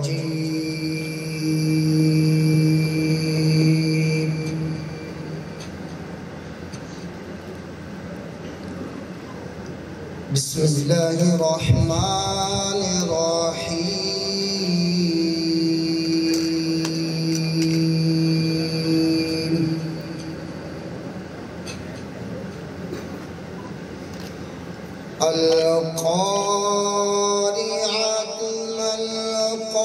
रजीम। बिस्मिल्लाहिर्रहमानिर्रहीम। अल-क़ारिअतु मल-क़ारिअतु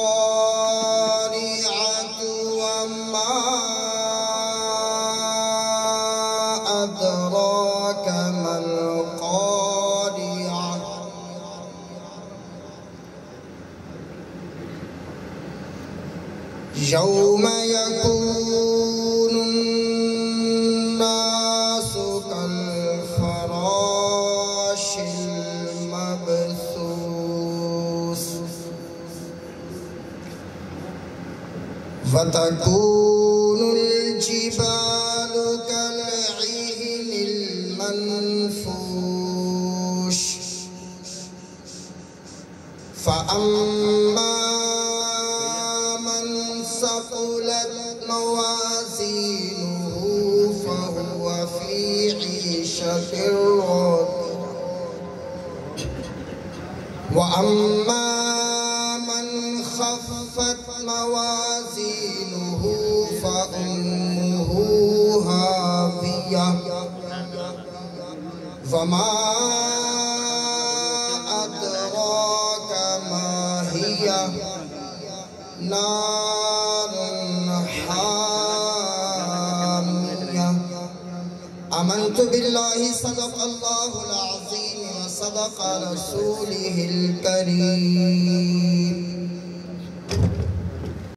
वमा अदराका मल-क़ारिअह। यौम यकूनुन्नासु कल-फ़राशिल मबसूस वतकूनुल जिबालु कल-इहनिल मनफूश। फ़अम्मा मन सक़ुलत मवाज़ीनुहु फ़हुव फ़ी ईशतिर रादियह। व अम्मा मन ख़फ़्फ़त मवाज़ीनुहु फ़उम्मुहु हावियह। वमा अदराका मा हिया नारुन हामियह। आमन्तु बिल्लाहि सदक़ल्लाहुल अज़ीम व सदक़ रसूलिहिल करीम।